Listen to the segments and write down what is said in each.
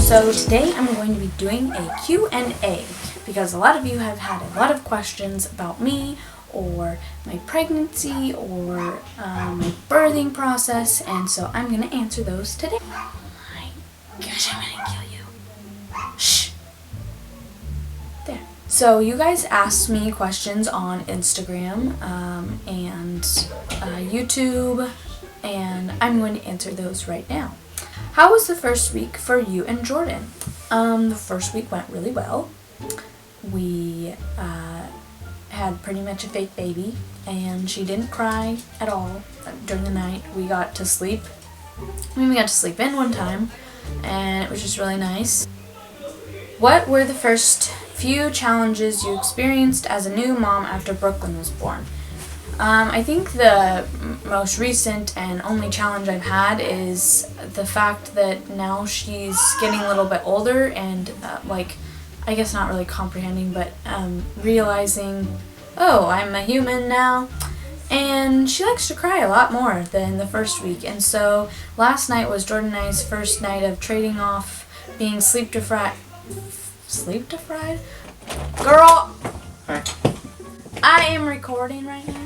So today I'm going to be doing a Q&A because a lot of you have had a lot of questions about me or my pregnancy or my birthing process, and so I'm going to answer those today. Oh my gosh, I'm going to kill you. Shh. There. So you guys asked me questions on Instagram and YouTube, and I'm going to answer those right now. How was the first week for you and Jordan? The first week went really well. We had pretty much a fake baby, and she didn't cry at all during the night. We got to sleep. We got to sleep in one time, and it was just really nice. What were the first few challenges you experienced as a new mom after Brooklyn was born? I think the most recent and only challenge I've had is the fact that now she's getting a little bit older and I guess not really comprehending, but realizing, oh, I'm a human now. And she likes to cry a lot more than the first week. And so last night was Jordan and I's first night of trading off being sleep deprived? Girl! Hi. I am recording right now.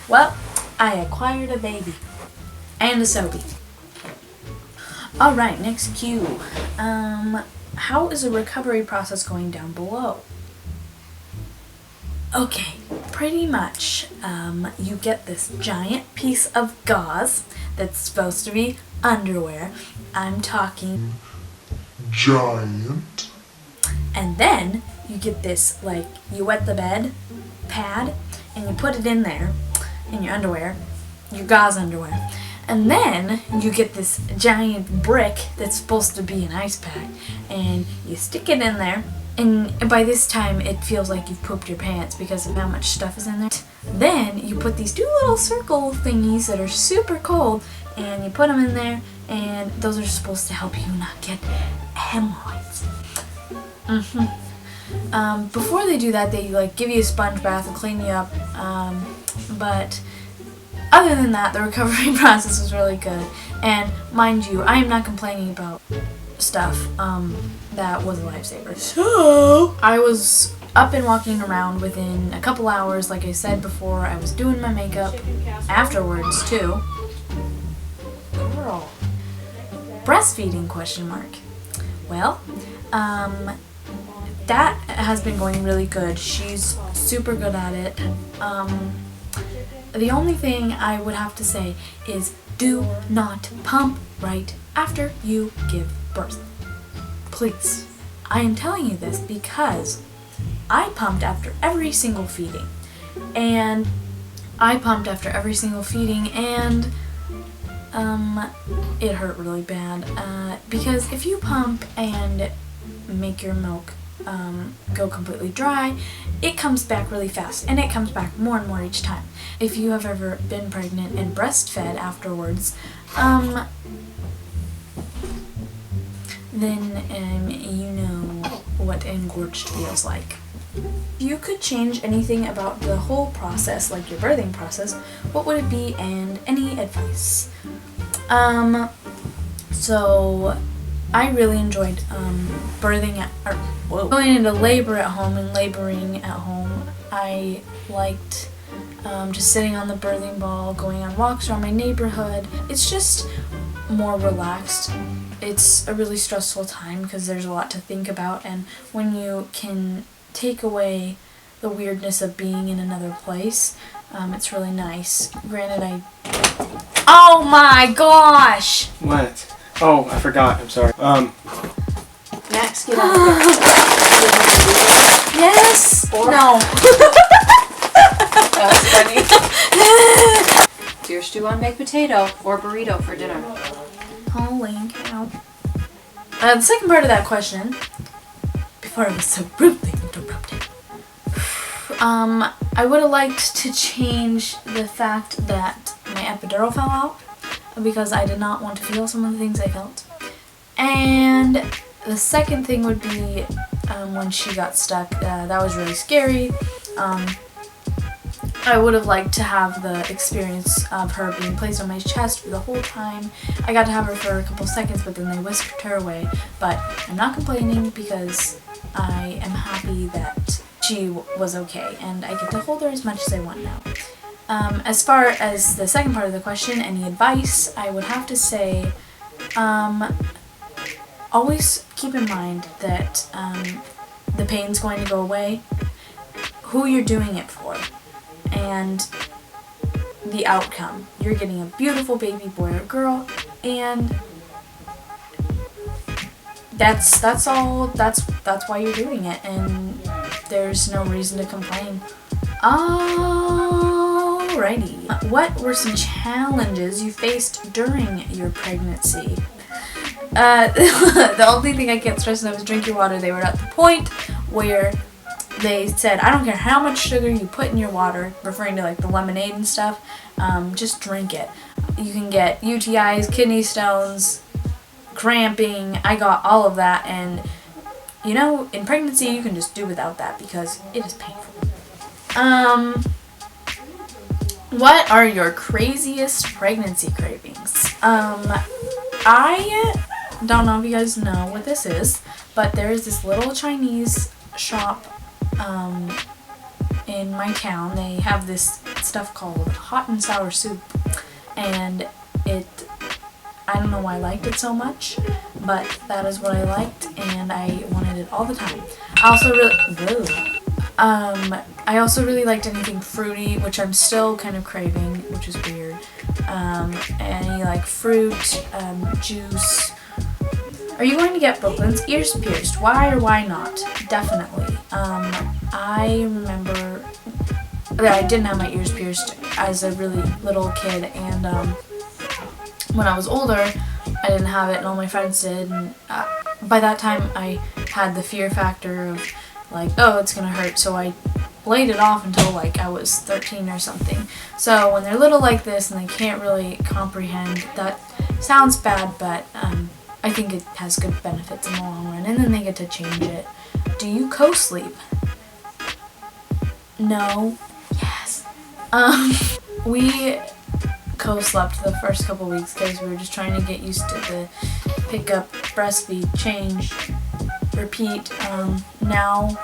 Well, I acquired a baby. And a Sobe. Alright, next cue. How is the recovery process going down below? Okay, pretty much. You get this giant piece of gauze that's supposed to be underwear. I'm talking giant. And then you get this, you wet the bed pad and you put it in there in your underwear, your gauze underwear. And then you get this giant brick that's supposed to be an ice pack, and you stick it in there, and by this time it feels like you've pooped your pants because of how much stuff is in there. Then you put these two little circle thingies that are super cold, and you put them in there, and those are supposed to help you not get hemorrhoids. Before they do that, they give you a sponge bath and clean you up, but other than that, the recovery process was really good. And mind you, I am not complaining about stuff. That was a lifesaver. So I was up and walking around within a couple hours. Like I said before, I was doing my makeup afterwards too. Girl. Breastfeeding ? Well, that has been going really good. She's super good at it. The only thing I would have to say is do not pump right after you give birth. Please. I am telling you this because I pumped after every single feeding. And it hurt really bad. Because if you pump and make your milk go completely dry, it comes back really fast, and it comes back more and more each time. If you have ever been pregnant and breastfed afterwards, then you know what engorged feels like. If you could change anything about the whole process, like your birthing process, what would it be, and any advice? So I really enjoyed going into labor at home and laboring at home. I liked just sitting on the birthing ball, going on walks around my neighborhood. It's just more relaxed. It's a really stressful time because there's a lot to think about, and when you can take away the weirdness of being in another place, it's really nice. Granted, Oh my gosh! What? Oh, I forgot. I'm sorry. Max, get out of here. Yes! Or no. That was funny. Here's stew on baked potato or burrito for dinner. Holy cow. The second part of that question, before I was so rudely interrupted, I would have liked to change the fact that my epidural fell out because I did not want to feel some of the things I felt. And the second thing would be when she got stuck. That was really scary. I would have liked to have the experience of her being placed on my chest for the whole time. I got to have her for a couple seconds, but then they whisked her away. But I'm not complaining because I am happy that she was okay, and I get to hold her as much as I want now. As far as the second part of the question, any advice, I would have to say, always keep in mind that the pain's going to go away, who you're doing it for, and the outcome. You're getting a beautiful baby boy or girl, and that's all. That's why you're doing it, and there's no reason to complain. Alrighty. What were some challenges you faced during your pregnancy? The only thing I can't stress enough is drink your water. They were at the point where they said, I don't care how much sugar you put in your water, referring to like the lemonade and stuff, just drink it. You can get UTIs, kidney stones, cramping. I got all of that, and you know, in pregnancy you can just do without that because it is painful. What are your craziest pregnancy cravings? I don't know if you guys know what this is, but there is this little Chinese shop in my town. They have this stuff called hot and sour soup, and I don't know why I liked it so much, but that is what I liked, and I wanted it all the time. I also really liked anything fruity, which I'm still kind of craving, which is weird. Any like fruit, juice. Are you going to get Brooklyn's ears pierced? Why or why not? Definitely. I remember that I didn't have my ears pierced as a really little kid, and when I was older, I didn't have it, and all my friends did. And by that time, I had the fear factor of like, oh, it's gonna hurt, so I laid it off until like I was 13 or something. So when they're little like this and they can't really comprehend, that sounds bad, but I think it has good benefits in the long run, and then they get to change it. Do you co-sleep? No. Yes. We co-slept the first couple weeks because we were just trying to get used to the pick up, breastfeed, change, repeat. Now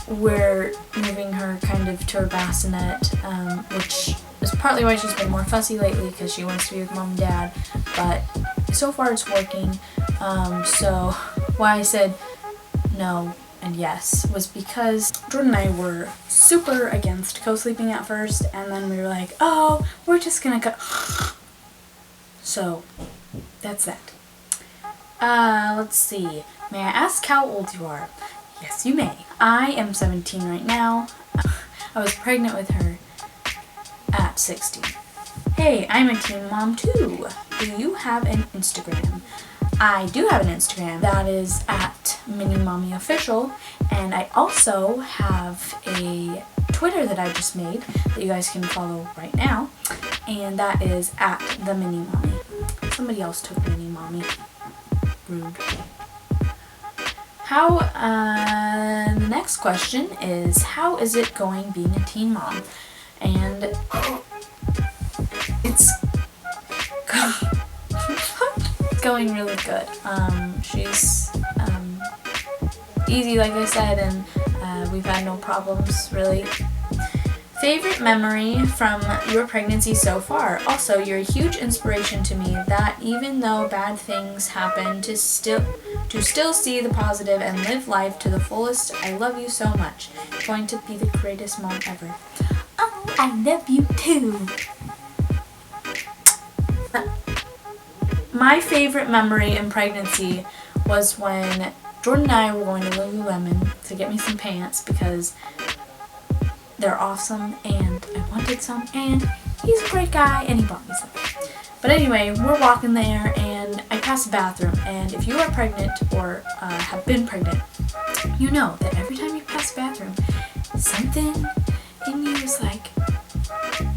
we're moving her kind of to her bassinet, which is partly why she's been more fussy lately because she wants to be with mom and dad, but so far it's working. So why I said no and yes was because Jordan and I were super against co-sleeping at first, and then we were like, oh, we're just gonna go. So that's that. Let's see. May I ask how old you are? Yes, you may. I am 17 right now. I was pregnant with her at 16. Hey, I'm a teen mom too. Do you have an Instagram? I do have an Instagram. That is at MiniMommyOfficial, and I also have a Twitter that I just made that you guys can follow right now, and that is at the Mini Mommy. Somebody else took Mini Mommy. Rude. The next question is, how is it going being a teen mom? And it's going really good. She's easy, like I said, and we've had no problems really. Favorite memory from your pregnancy so far? Also, you're a huge inspiration to me that even though bad things happen, to still see the positive and live life to the fullest. I love you so much. You're going to be the greatest mom ever. Oh, I love you too. My favorite memory in pregnancy was when Jordan and I were going to Lululemon to get me some pants because they're awesome and I wanted some, and he's a great guy and he bought me some. But anyway, we're walking there and I pass the bathroom, and if you are pregnant or have been pregnant, you know that every time you pass the bathroom, something in you is like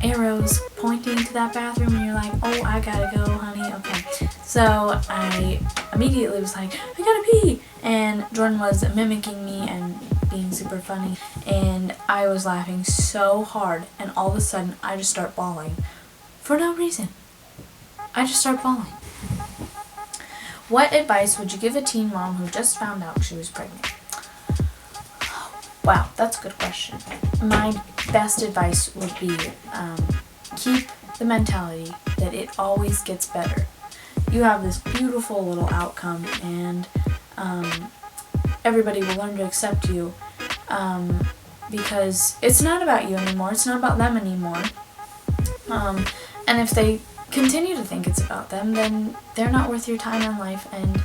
arrows pointing to that bathroom, and you're like, oh, I gotta go, honey, okay. So I immediately was like, I gotta pee, and Jordan was mimicking me and being super funny, and I was laughing so hard, and all of a sudden I just start bawling for no reason. I just start bawling. What advice would you give a teen mom who just found out she was pregnant? Wow, that's a good question. My best advice would be keep the mentality that it always gets better. You have this beautiful little outcome, and everybody will learn to accept you because it's not about you anymore. It's not about them anymore. And if they continue to think it's about them, then they're not worth your time in life, and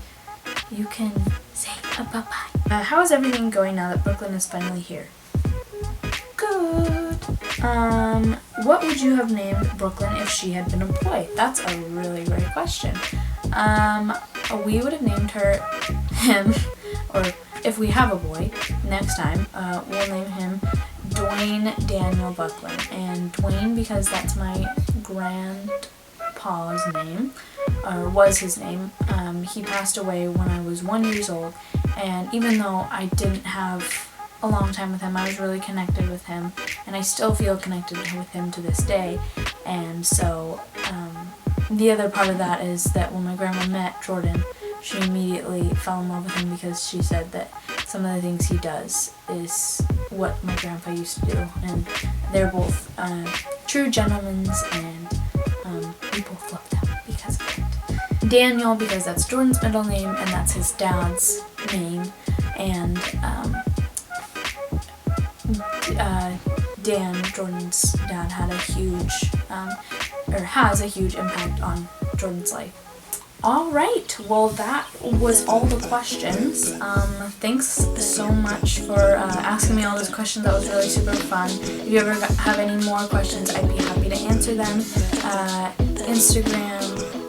you can say bye-bye. How is everything going now that Brooklyn is finally here? Good. What would you have named Brooklyn if she had been a boy? That's a really great question. We would have named him, or if we have a boy, next time, we'll name him Dwayne Daniel Buckland. And Dwayne because that's my grandpa's name, or was his name. He passed away when I was 1 year old, and even though I didn't have a long time with him, I was really connected with him, and I still feel connected with him to this day. And so the other part of that is that when my grandma met Jordan, she immediately fell in love with him because she said that some of the things he does is what my grandpa used to do, and they're both true gentlemen, and we both love them because of it. Daniel because that's Jordan's middle name, and that's his dad's name, and Dan, Jordan's dad, had a huge, or has a huge impact on Jordan's life. Alright, well that was all the questions. Thanks so much for asking me all those questions. That was really super fun. If you ever have any more questions, I'd be happy to answer them. Instagram,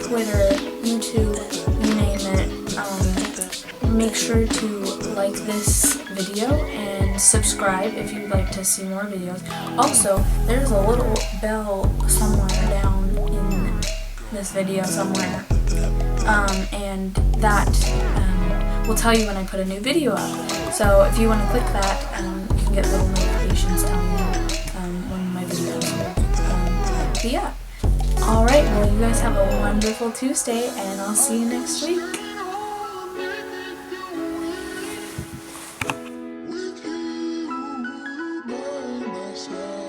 Twitter, YouTube, you name it. Make sure to like this video and subscribe if you'd like to see more videos. Also, there's a little bell somewhere down in this video somewhere, and that will tell you when I put a new video up. So if you want to click that, you can get little notifications telling you when my videos will be up. Alright, well you guys have a wonderful Tuesday, and I'll see you next week.